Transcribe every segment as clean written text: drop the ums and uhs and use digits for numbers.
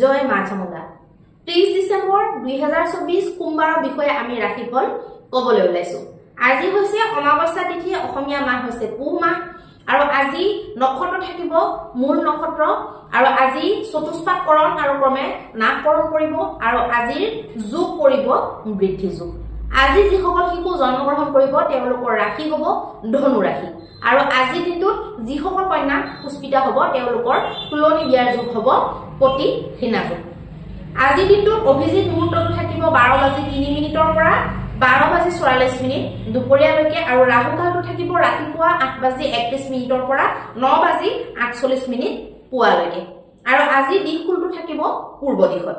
জয় মা চামুণ্ডা 30 ডিসেম্বৰ 2024 সোমবাৰৰ বিষয়ে আমি ৰাশিফল কবলৈ ওলাইছো আজি হৈছে অমাৱস্যা তিথি অসমীয়া মাহ হৈছে পুহ মাহ আৰু আজি নক্ষত্ৰ থাকিব মূল নক্ষত্ৰ আৰু আজি চতুষ্পাদকৰণ আৰু ক্ৰমে নামকৰণ কৰিব আৰু আজিৰ যোগ কৰিব বৃদ্ধি যোগ আজি যিসকল শিশু জন্মগ্ৰহণ কৰিব তেওঁলোকৰ ৰাশি হ'ব ধনু ৰাশি আৰু আজি দিনটোত যিসকল কন্যা পুষ্পিতা হ'ব তেওঁলোকৰ তুলনি বিয়াৰ যোগ হ'ব পতি হিনা যোগ আজি দিনটোত অভিজিত মুহূৰ্তটো থাকিব 12:03 পৰা 12:44 দুপৰীয়ালৈকে আৰু ৰাহু কালটো থাকিব ৰাতিপুৱা 8:31 পৰা 9:48 পুৱালৈকে আৰু আজি দিশকুলটো থাকিব পূৰ্ব দিশত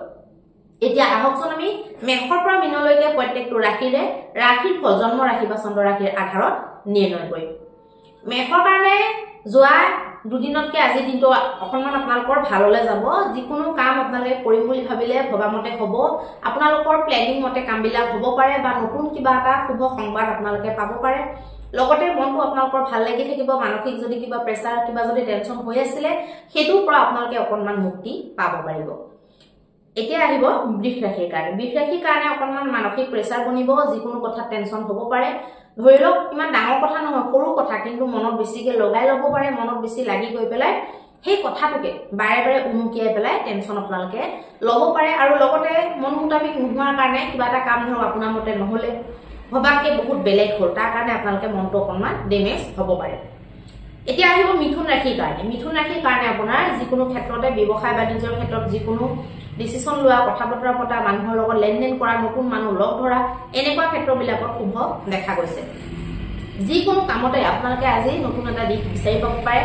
এতিয়া আহকচোন আমি মেঘৰ পৰা মীনলৈকে প্ৰত্যেকটো ৰাশিৰে ৰাশিৰ ফল জন্ম ৰাশি বা চন্দ্ৰ ৰাশিৰ আধাৰত নিৰ্ণয় কৰিম মেঘৰ কাৰণে যোৱা দুদিনতকে আজি দিনটো অকনমান আপোনালোকৰ ভাললৈ যাব যিকোনো কাম আপোনালোকে কৰিম বুলি ভাবিলে ভবামতে হ'ব আপোনালোকৰ প্লেনিং মতে কামবিলাক হ'ব পাৰে বা নতুন কিবা এটা শুভ সংবাদ আপোনালোকে পাব পাৰে লগতে মনটো আপোনালোকৰ ভাল লাগি থাকিব মানসিক যদি কিবা প্ৰেছাৰ কিবা যদি টেনচন হৈ আছিল হেতুৰ পৰা আপোনালোকে অকনমান মুক্তি পাব পাৰিব এতিয়া আহিব বৃষ ৰাশিৰ কাৰণে অকনমান মানসিক প্ৰেছাৰ বনিব যিকোনো কথা টেনচন হ'ব পাৰে ধৰি লওক ইমান ডাঙৰ কথা নহয় সৰু কথা কিন্তু মনত বেছিকে লগাই ল'ব পাৰে মনত বেছি লাগি গৈ পেলাই সেই কথাটোকে বাৰে বাৰে উনুকিয়াই পেলাই টেনচন আপোনালোকে ল'ব পাৰে আৰু লগতে মন মুতাবিক নোহোৱাৰ কাৰণে কিবা এটা কাম ধৰক আপোনাৰ মতে নহলে ভবাকে বহুত বেলেগ হ'ল তাৰ কাৰণে আপোনালোকে মনটো অকনমান ডেমেজ হ'ব পাৰে এতিয়া আহিব মিথুন ৰাশিৰ কাৰণে আপোনাৰ যিকোনো ক্ষেত্ৰতে ব্যৱসায় বাণিজ্যৰ ক্ষেত্ৰত যিকোনো ডিসিশন লোৱা কথা বতৰা পতা মানুহৰ লগত লেনদেন কৰা নতুন মানুহ লগ ধৰা এনেকুৱা ক্ষেত্ৰবিলাকত শুভ দেখা গৈছে যিকোনো কামতে আপোনালোকে আজি নতুন এটা দিশ বিচাৰি পাব পাৰে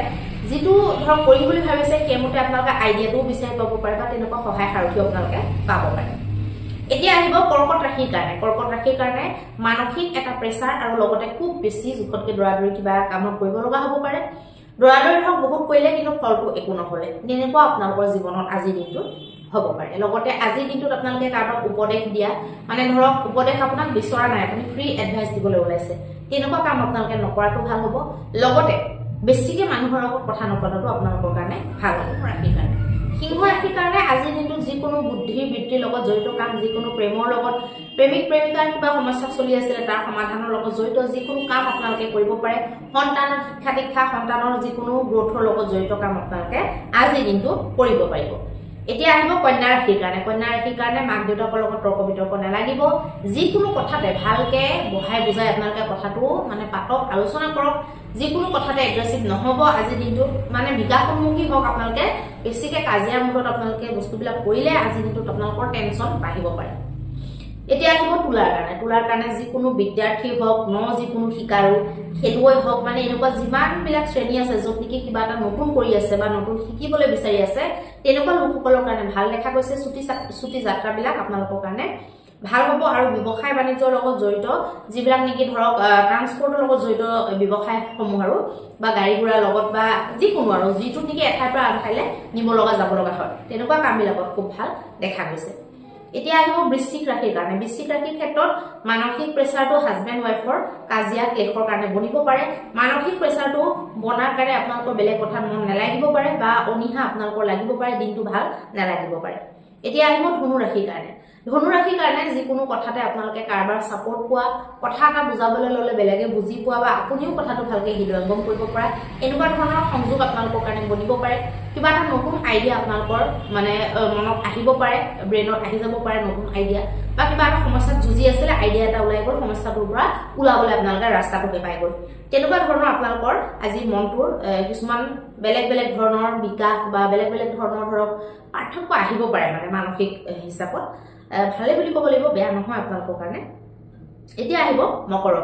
যিটো ধৰক কৰিম বুলি ভাবিছে কেমতে আপোনালোকে আইডিয়াটো বিচাৰি পাব পাৰে বা তেনেকুৱা সহায় সাৰথি আপোনালোকে পাব পাৰে এতিয়া আহিব কৰ্কট ৰাশিৰ কাৰণে মানসিক এটা প্ৰেছাৰ আৰু লগতে খুব বেছি জুখতকে দৰাদৰি কিবা কামত কৰিব লগা হ'ব পাৰে দৰাদৰি ধৰক বহুত কৰিলে কিন্তু ফলটো একো নহলে তেনেকুৱা আপোনালোকৰ জীৱনত আজি দিনটো হ'ব পাৰে লগতে আজি দিনটোত আপোনালোকে কাৰোবাক উপদেশ দিয়া মানে ধৰক উপদেশ আপোনাক বিচৰা নাই আপুনি ফ্ৰী এডভাইস দিবলৈ ওলাইছে তেনেকুৱা কাম আপোনালোকে নকৰাটো ভাল হ'ব লগতে বেছিকে মানুহৰ লগত কথা নপতাটো আপোনালোকৰ কাৰণে ভাল হ'ব সিংহ ৰাশিৰ কাৰণে আজি দিনটোত যিকোনো বুদ্ধি বৃত্তিৰ লগত জড়িত কাম যিকোনো প্ৰেমৰ লগত প্ৰেমিক প্ৰেমিকাৰ কিবা সমস্যা চলি আছিল তাৰ সমাধানৰ লগত জড়িত যিকোনো কাম আপোনালোকে কৰিব পাৰে সন্তানৰ শিক্ষা দীক্ষা সন্তানৰ যিকোনো গ্ৰোথৰ লগত জড়িত কাম আপোনালোকে আজি দিনটো কৰিব পাৰিব এতিয়া আহিব কন্যা ৰাশিৰ কাৰণে মাক দেউতাকৰ লগত তৰ্ক বিতৰ্ক নালাগিব যিকোনো কথাতে ভালকে বহাই বুজাই আপোনালোকে কথাটো মানে পাতক আলোচনা কৰক যিকোনো কথাতে এগ্ৰেছিভ নহব আজি দিনটো মানে বিকাশোন্মুখী হওক আপোনালোকে বেছিকে কাজিয়াৰ মুখত আপোনালোকে বস্তুবিলাক কৰিলে আজি দিনটোত আপোনালোকৰ টেনচন বাঢ়িব পাৰে এতিয়া আহিব তুলাৰ কাৰণে যিকোনো বিদ্যাৰ্থী হওক যিকোনো শিকাৰু খেলুৱৈ হওক মানে এনেকুৱা যিমানবিলাক শ্ৰেণী আছে য'ত নেকি কিবা এটা নতুন কৰি আছে বা নতুন শিকিবলৈ বিচাৰি আছে তেনেকুৱা লোকসকলৰ কাৰণে ভাল দেখা গৈছে ছুটি যাত্ৰাবিলাক আপোনালোকৰ কাৰণে ভাল হ'ব আৰু ব্যৱসায় বাণিজ্যৰ লগত জড়িত যিবিলাক নেকি ধৰক ট্ৰান্সপৰ্টৰ লগত জড়িত ব্যৱসায়সমূহ আৰু বা গাড়ী ঘোঁৰাৰ লগত বা যিকোনো আৰু যিটো নেকি এঠাইৰ পৰা আন ঠাইলৈ নিব লগা যাব লগা হয় তেনেকুৱা কামবিলাকত খুব ভাল দেখা গৈছে এতিয়া আহিব বৃশ্চিক ৰাশিৰ ক্ষেত্ৰত মানসিক প্ৰেছাৰটো হাজবেণ্ড ৱাইফৰ কাজিয়া ক্লেশৰ কাৰণে বনিব পাৰে মানসিক প্ৰেছাৰটো বনাৰ কাৰণে আপোনালোকৰ বেলেগ কথাত মন নালাগিব পাৰে বা অনিহা আপোনালোকৰ লাগিব পাৰে দিনটো ভাল নালাগিব পাৰে এতিয়া আহিব ধনু ৰাশিৰ কাৰণে যিকোনো কথাতে আপোনালোকে কাৰোবাৰ সাপোৰ্ট পোৱা কথা এটা বুজাবলৈ ললে বেলেগে বুজি পোৱা বা আপুনিও কথাটো ভালকে হৃদয়ঙ্গম কৰিব পৰা এনেকুৱা ধৰণৰ সংযোগ আপোনালোকৰ কাৰণে বনিব পাৰে কিবা এটা নতুন আইডিয়া আপোনালোকৰ মানে মনত আহিব পাৰে ব্ৰেইনত আহি যাব পাৰে নতুন আইডিয়া বা কিবা এটা সমস্যাত যুঁজি আছিল আইডিয়া এটা ওলাই গ'ল সমস্যাটোৰ পৰা ওলাবলৈ আপোনালোকে ৰাস্তাটো পাই গ'ল তেনেকুৱা ধৰণৰ আপোনালোকৰ আজি মনটোৰ কিছুমান বেলেগ ধৰণৰ বিকাশ বা বেলেগ ধৰণৰ ধৰক পাৰ্থক্য আহিব পাৰে মানে মানসিক হিচাপত ভালে বুলি ক'ব লাগিব বেয়া নহয় আপোনালোকৰ কাৰণে এতিয়া আহিব মকৰৰ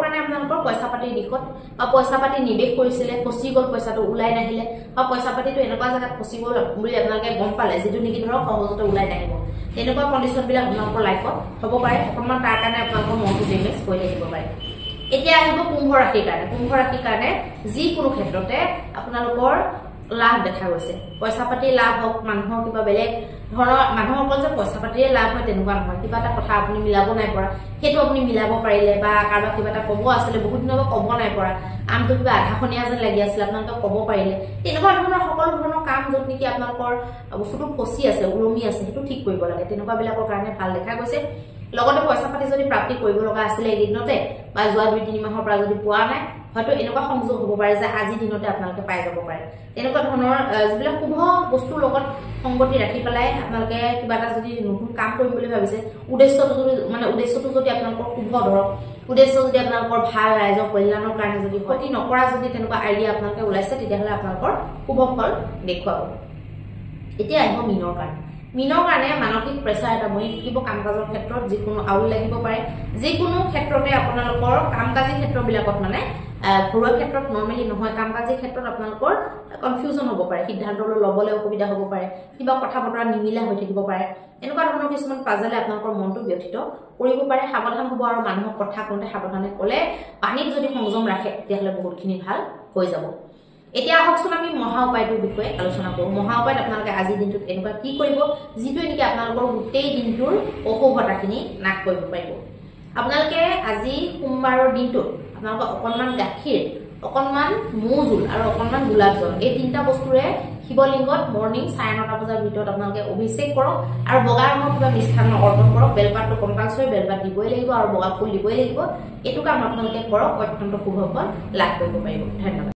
কাৰণে আপোনালোকৰ পইচা পাতিৰ দিশত বা পইচা পাতি নিবেশ কৰিছিলে ফচি গ'ল পইচাটো ওলাই নাহিলে বা পইচা পাতিটো এনেকুৱা জেগাত ফচি গ'ল বুলি আপোনালোকে গম পালে যিটো নেকি ধৰক সহজতে ওলাই নাহিব তেনেকুৱা কণ্ডিশ্যনবিলাক আপোনালোকৰ লাইফত হ'ব পাৰে অকণমান তাৰ কাৰণে আপোনালোকৰ মনটো ডেমেজ হৈ থাকিব পাৰে এতিয়া আহিব কুম্ভ ৰাশিৰ কাৰণে যিকোনো ক্ষেত্ৰতে আপোনালোকৰ লাভ দেখা গৈছে পইচা পাতি লাভ হওক মানুহৰ কিবা বেলেগ ধৰণৰ মানুহৰ অকল যে পইচা পাতিৰে লাভ হয় তেনেকুৱা নহয় কিবা এটা কথা আপুনি মিলাব নাই পৰা সেইটো আপুনি মিলাব পাৰিলে বা কাৰোবাক কিবা এটা ক'ব আছিলে বহুত দিনৰ পৰা ক'ব নাই পৰা আমটো কিবা আধাখনীয়া যেন লাগি আছিল আপোনালোকে ক'ব পাৰিলে তেনেকুৱা ধৰণৰ সকলো ধৰণৰ কাম য'ত নেকি আপোনালোকৰ বস্তুটো ফচি আছে উলমি আছে সেইটো ঠিক কৰিব লাগে তেনেকুৱা বিলাকৰ কাৰণে ভাল দেখা গৈছে লগতে পইচা পাতি যদি প্ৰাপ্তি কৰিব লগা আছিলে এদিনতে বা যোৱা 2-3 মাহৰ পৰা যদি পোৱা নাই হয়তো এনেকুৱা সংযোগ হ'ব পাৰে যে আজি দিনতে আপোনালোকে পাই যাব পাৰে তেনেকুৱা ধৰণৰ যিবিলাক শুভ বস্তুৰ লগত সংগতি ৰাখি পেলাই আপোনালোকে কিবা এটা যদি নতুন কাম কৰিম বুলি ভাবিছে উদ্দেশ্যটো যদি আপোনালোকৰ শুভ ধৰক উদ্দেশ্য যদি আপোনালোকৰ ভাল ৰাইজৰ কল্যাণৰ কাৰণে যদি ক্ষতি নকৰা যদি তেনেকুৱা আইডিয়া আপোনালোকে ওলাইছে তেতিয়াহ'লে আপোনালোকৰ শুভ ফল দেখুৱাব এতিয়া আহিব মিনৰ কাৰণে মানসিক প্ৰেছাৰ এটা বহি থাকিব কাম কাজৰ ক্ষেত্ৰত যিকোনো আউল লাগিব পাৰে যিকোনো ক্ষেত্ৰতে আপোনালোকৰ কাম কাজী ক্ষেত্ৰবিলাকত মানে ঘৰুৱা ক্ষেত্ৰত নৰ্মেলি নহয় কাম কাজী ক্ষেত্ৰত আপোনালোকৰ কনফিউজন হ'ব পাৰে সিদ্ধান্ত ল'বলৈ অসুবিধা হ'ব পাৰে কিবা কথা বতৰা নিমিলা হৈ থাকিব পাৰে এনেকুৱা ধৰণৰ কিছুমান পাজলে আপোনালোকৰ মনটো ব্যথিত কৰিব পাৰে সাৱধান হ'ব আৰু মানুহক কথা কওঁতে সাৱধানে ক'লে পানীত যদি সংযম ৰাখে তেতিয়াহ'লে বহুতখিনি ভাল হৈ যাব এতিয়া আহকচোন আমি মহা উপায়টোৰ বিষয়ে আলোচনা কৰোঁ মহা উপায়ত আপোনালোকে আজিৰ দিনটোত এনেকুৱা কি কৰিব যিটো নেকি আপোনালোকৰ গোটেই দিনটোৰ অশুভতাখিনি নাশ কৰিব পাৰিব আপোনালোকে আজি সোমবাৰৰ দিনটোত আপোনালোকে অকণমান গাখীৰ অকণমান মৌজোল আৰু অকণমান গোলাপ জল এই তিনিটা বস্তুৰে শিৱলিংগত মৰ্নিং 9:30 বজাৰ ভিতৰত আপোনালোকে অভিষেক কৰক আৰু বগা ৰঙৰ কিবা মিষ্টান্ন অৰ্পণ কৰক বেলপাতটো কম্পালসৰি বেলপাত দিবই লাগিব আৰু বগা ফুল দিবই লাগিব এইটো কাম আপোনালোকে কৰক অত্যন্ত শুভ ফল লাভ কৰিব পাৰিব ধন্যবাদ